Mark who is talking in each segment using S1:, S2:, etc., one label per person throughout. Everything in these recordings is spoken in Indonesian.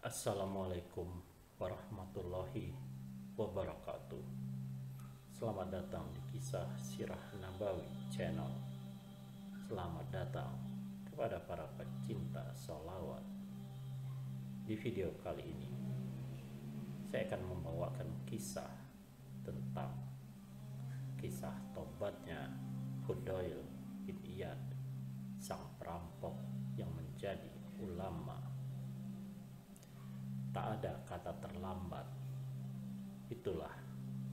S1: Assalamualaikum warahmatullahi wabarakatuh. Selamat datang di Kisah Sirah Nabawi Channel. Selamat datang kepada para pecinta sholawat. Di video kali ini saya akan membawakan kisah tentang kisah tobatnya Fudail bin Iyad, sang perampok yang menjadi ulama. Tak ada kata terlambat. Itulah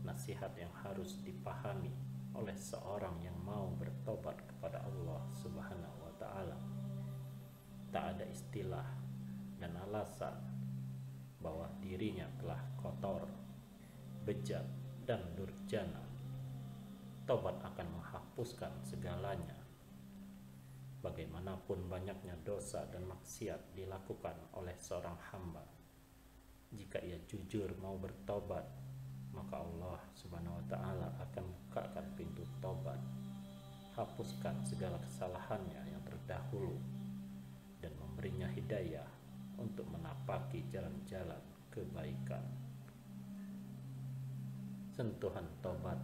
S1: nasihat yang harus dipahami oleh seorang yang mau bertobat kepada Allah Subhanahu wa Ta'ala. Tak ada istilah dan alasan bahwa dirinya telah kotor, bejat, dan durjana. Tobat akan menghapuskan segalanya. Bagaimanapun banyaknya dosa dan maksiat dilakukan oleh seorang hamba, jika ia jujur mau bertobat, maka Allah Subhanahu wa Ta'ala akan bukakan pintu tobat, hapuskan segala kesalahannya yang terdahulu, dan memberinya hidayah untuk menapaki jalan-jalan kebaikan. Sentuhan tobat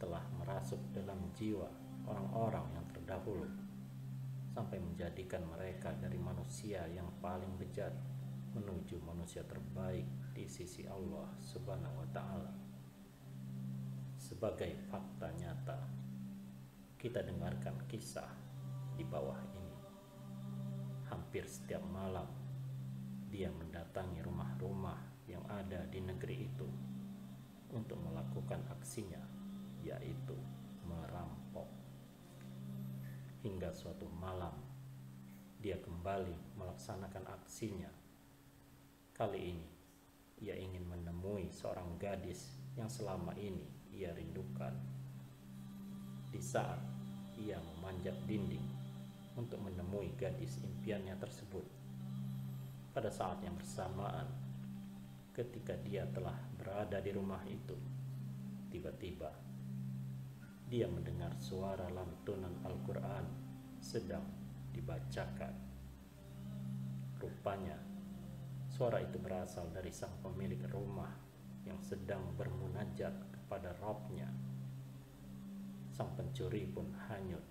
S1: telah merasuk dalam jiwa orang-orang yang terdahulu, sampai menjadikan mereka dari manusia yang paling bejat menuju manusia terbaik di sisi Allah Subhanahu wa Ta'ala. Sebagai fakta nyata, kita dengarkan kisah di bawah ini. Hampir setiap malam dia mendatangi rumah-rumah yang ada di negeri itu untuk melakukan aksinya, yaitu merampok. Hingga suatu malam dia kembali melaksanakan aksinya. Kali ini ia ingin menemui seorang gadis yang selama ini ia rindukan. Di saat ia memanjat dinding untuk menemui gadis impiannya tersebut, pada saat yang bersamaan ketika dia telah berada di rumah itu, tiba-tiba dia mendengar suara lantunan Al-Quran sedang dibacakan. Rupanya suara itu berasal dari sang pemilik rumah yang sedang bermunajat kepada Rabb-nya. Sang pencuri pun hanyut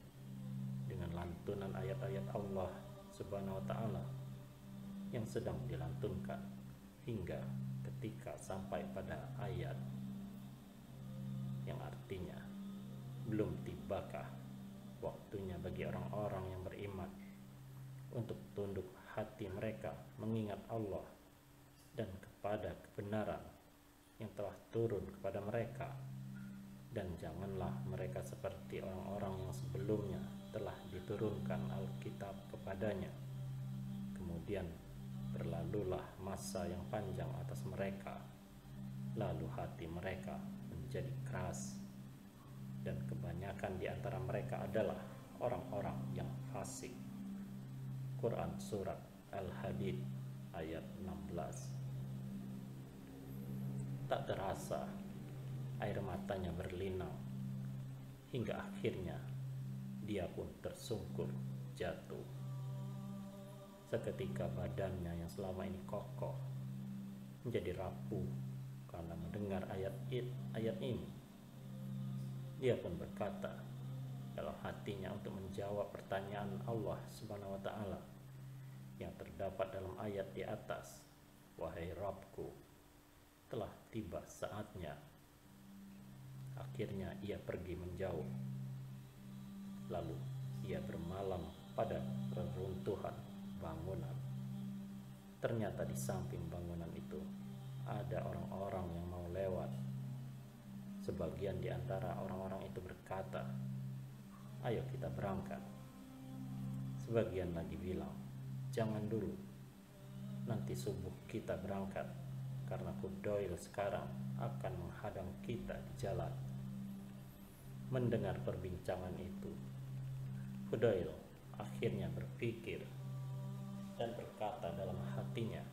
S1: dengan lantunan ayat-ayat Allah Subhanahu wa Ta'ala yang sedang dilantunkan, hingga ketika sampai pada ayat yang artinya, belum tibakah waktunya bagi orang-orang yang beriman untuk tunduk hati mereka mengingat Allah dan kepada kebenaran yang telah turun kepada mereka, dan janganlah mereka seperti orang-orang yang sebelumnya telah diturunkan Alkitab kepadanya, kemudian berlalulah masa yang panjang atas mereka, lalu hati mereka menjadi keras, dan kebanyakan di antara mereka adalah orang-orang yang fasik. Quran Surat Al-Hadid ayat 16. Tak terasa air matanya berlinang, hingga akhirnya dia pun tersungkur jatuh. Seketika badannya yang selama ini kokoh menjadi rapuh karena mendengar ayat ini. Dia pun berkata dalam hatinya untuk menjawab pertanyaan Allah Subhanahu wa Ta'ala yang terdapat dalam ayat di atas, "Wahai Rabbku, telah tiba saatnya." Akhirnya ia pergi menjauh. Lalu ia bermalam pada reruntuhan bangunan. Ternyata di samping bangunan itu ada orang-orang yang mau lewat. Sebagian di antara orang-orang itu berkata, "Ayo kita berangkat." Sebagian lagi bilang, "Jangan dulu, nanti subuh kita berangkat, karena Fudail sekarang akan menghadang kita di jalan." Mendengar perbincangan itu, Fudail akhirnya berpikir dan berkata dalam hatinya,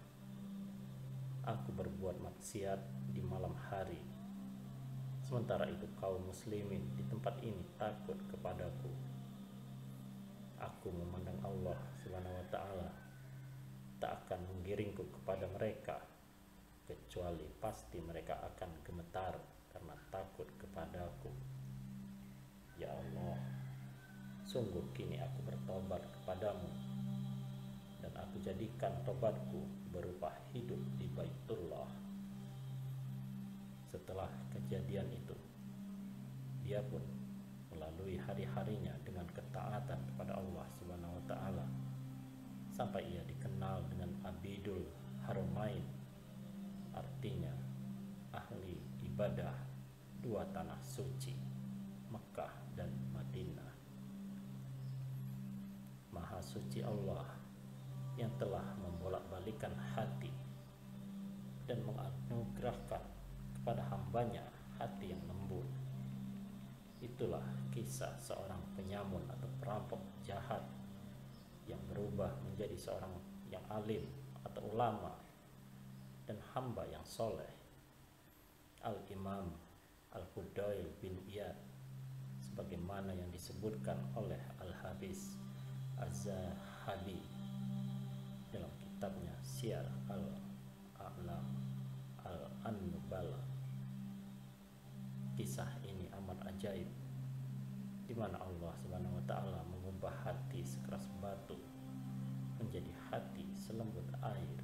S1: "Aku berbuat maksiat di malam hari, sementara itu kaum muslimin di tempat ini takut kepadaku. Aku memandang Allah Subhanahu wa Ta'ala tak akan menggiringku kepada mereka, kecuali pasti mereka akan gemetar karena takut kepadaku. Ya Allah, sungguh kini aku bertobat kepadamu, dan aku jadikan tobatku berupa hidup di Baitullah. Setelah kejadian itu, dia pun melalui hari-harinya dengan ketaatan kepada Allah Subhanahu wa taala sampai ia dikenal dengan Abidul Haromain, artinya ahli ibadah dua tanah suci, Mekah dan Madinah. Maha suci Allah yang telah membolak-balikan hati dan menganugerahkan kepada hambanya hati yang lembut. Itulah kisah seorang penyamun atau perampok jahat yang berubah menjadi seorang yang alim atau ulama dan hamba yang soleh, Al-Imam Al-Fudail bin Iyad, sebagaimana yang disebutkan oleh Al-Hafiz Az-Zahabi dalam kitabnya Syiar Al-A'lam Al-An-Nubala. Kisah ini amat ajaib, di mana Allah Subhanahu wa taala mengubah hati sekeras batu menjadi hati selembut air.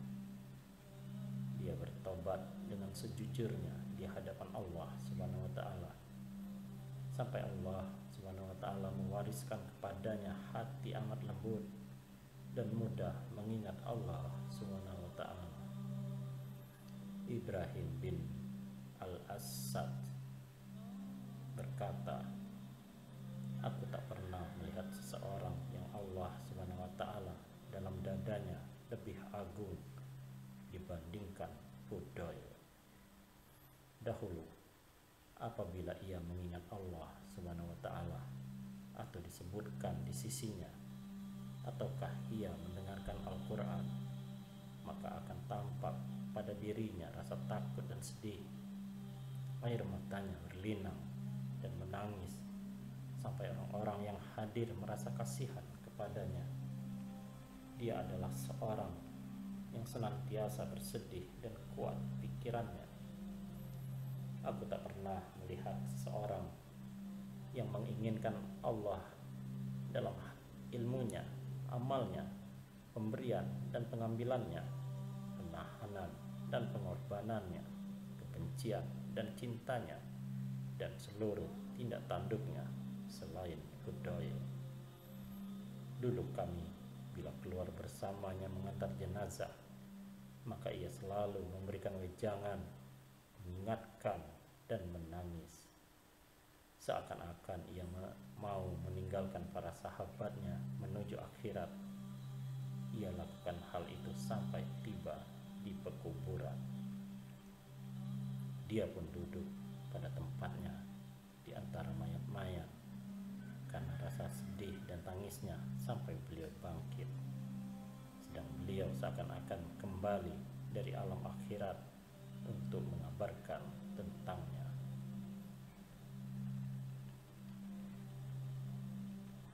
S1: Dia bertobat dengan sejujurnya di hadapan Allah Subhanahu wa taala, sampai Allah Subhanahu wa taala mewariskan kepadanya hati amat lembut dan mudah mengingat Allah Subhanahu wa taala. Ibrahim bin Al-Asad berkata, aku tak pernah melihat seseorang yang Allah Subhanahu wa taala dalam dadanya lebih agung dibandingkan Fudail. Dahulu apabila ia mengingat Allah Subhanahu wa taala atau disebutkan di sisinya, ataukah ia mendengarkan Al-Quran, maka akan tampak pada dirinya rasa takut dan sedih. Air matanya berlinang dan menangis sampai orang-orang yang hadir merasa kasihan kepadanya. Dia adalah seorang yang senantiasa bersedih dan kuat pikirannya. Aku tak pernah melihat seseorang yang menginginkan Allah dalam ilmunya, amalnya, pemberian dan pengambilannya, penahanan dan pengorbanannya, kebencian dan cintanya, dan seluruh tindak tanduknya selain Fudail. Dulu kami bila keluar bersamanya mengantar jenazah, maka ia selalu memberikan wejangan, mengingatkan dan menangis, seakan-akan ia mau meninggalkan para sahabatnya menuju akhirat. Ia lakukan hal itu sampai tiba di pekuburan. Dia pun duduk pada tempatnya di antara mayat-mayat karena rasa sedih dan tangisnya sampai beliau bangkit, sedang beliau seakan-akan kembali dari alam akhirat untuk mengabarkan tentangnya.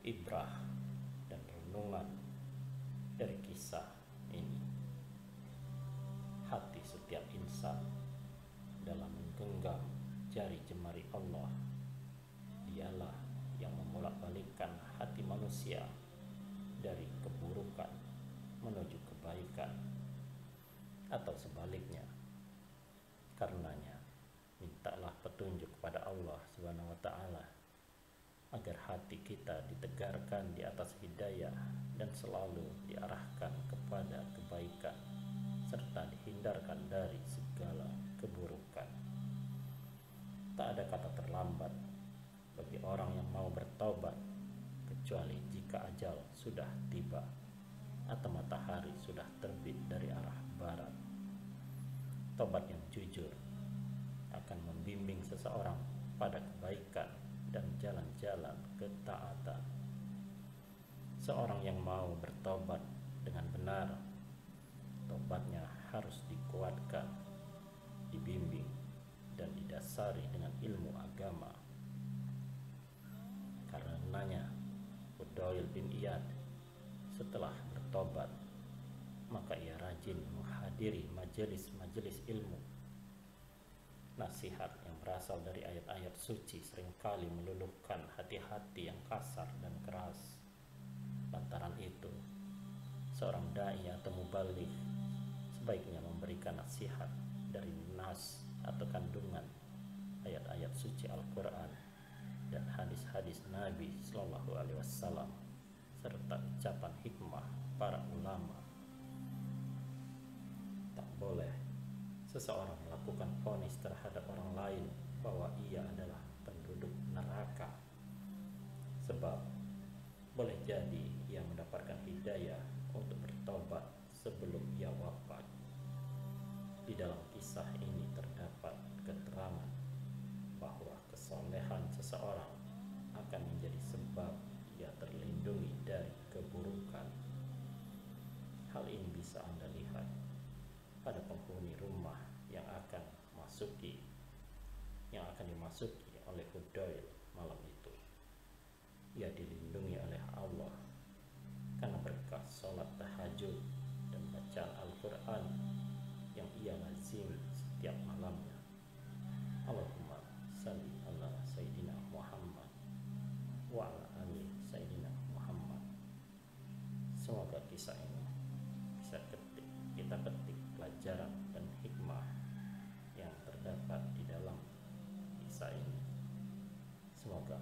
S1: Ibrah dan renungan dari kisah ini: hati setiap insan dalam menggenggam jari jemari Allah. Dialah yang membolak-balikkan hati manusia dari keburukan menuju kebaikan, atau sebaliknya. Karenanya, mintalah petunjuk kepada Allah Subhanahu wa taala agar hati kita ditegarkan di atas hidayah dan selalu diarahkan kepada kebaikan serta dihindarkan dari segala keburukan. Tak ada kata terlambat bagi orang yang mau bertobat, kecuali jika ajal sudah tiba atau matahari sudah terbit dari arah barat. Tobat yang jujur akan membimbing seseorang pada kebaikan dan jalan-jalan ketaatan. Seorang yang mau bertobat dengan benar, tobatnya harus dikuatkan, dibimbing, dan didasari dengan ilmu agama. Karenanya Fudail bin Iyad setelah bertobat maka ia rajin menghadiri majelis-majelis ilmu. Nasihat yang berasal dari ayat-ayat suci seringkali meluluhkan hati-hati yang kasar dan keras. Lantaran itu, seorang dai atau mubaligh sebaiknya memberikan nasihat dari nas atau kandungan ayat-ayat suci Al-Quran dan hadis-hadis Nabi Shallallahu Alaihi Wasallam serta ucapan hikmah para ulama. Tak boleh seseorang melakukan vonis terhadap orang lain bahwa ia adalah penduduk neraka, sebab boleh jadi ia mendapatkan hidayah untuk bertobat sebelum ia wafat. Di dalam kisah ini terdapat keterangan bahwa kesolehan seseorang akan menjadi sebab ia terlindungi dari keburukan. Hal ini bisa Anda lihat pada penghuni rumah yang akan dimasuki oleh Hudail malam itu. Ia dilindungi oleh Allah karena berkah sholat tahajud dan bacaan Al-Quran yang ia lazimi setiap malamnya. Allahumma salli ala Sayyidina Muhammad wa ala ali Sayyidina Muhammad. Semoga kisah ini bisa kita petik pelajaran dan hikmah yang terdapat di dalam kisah ini. Semoga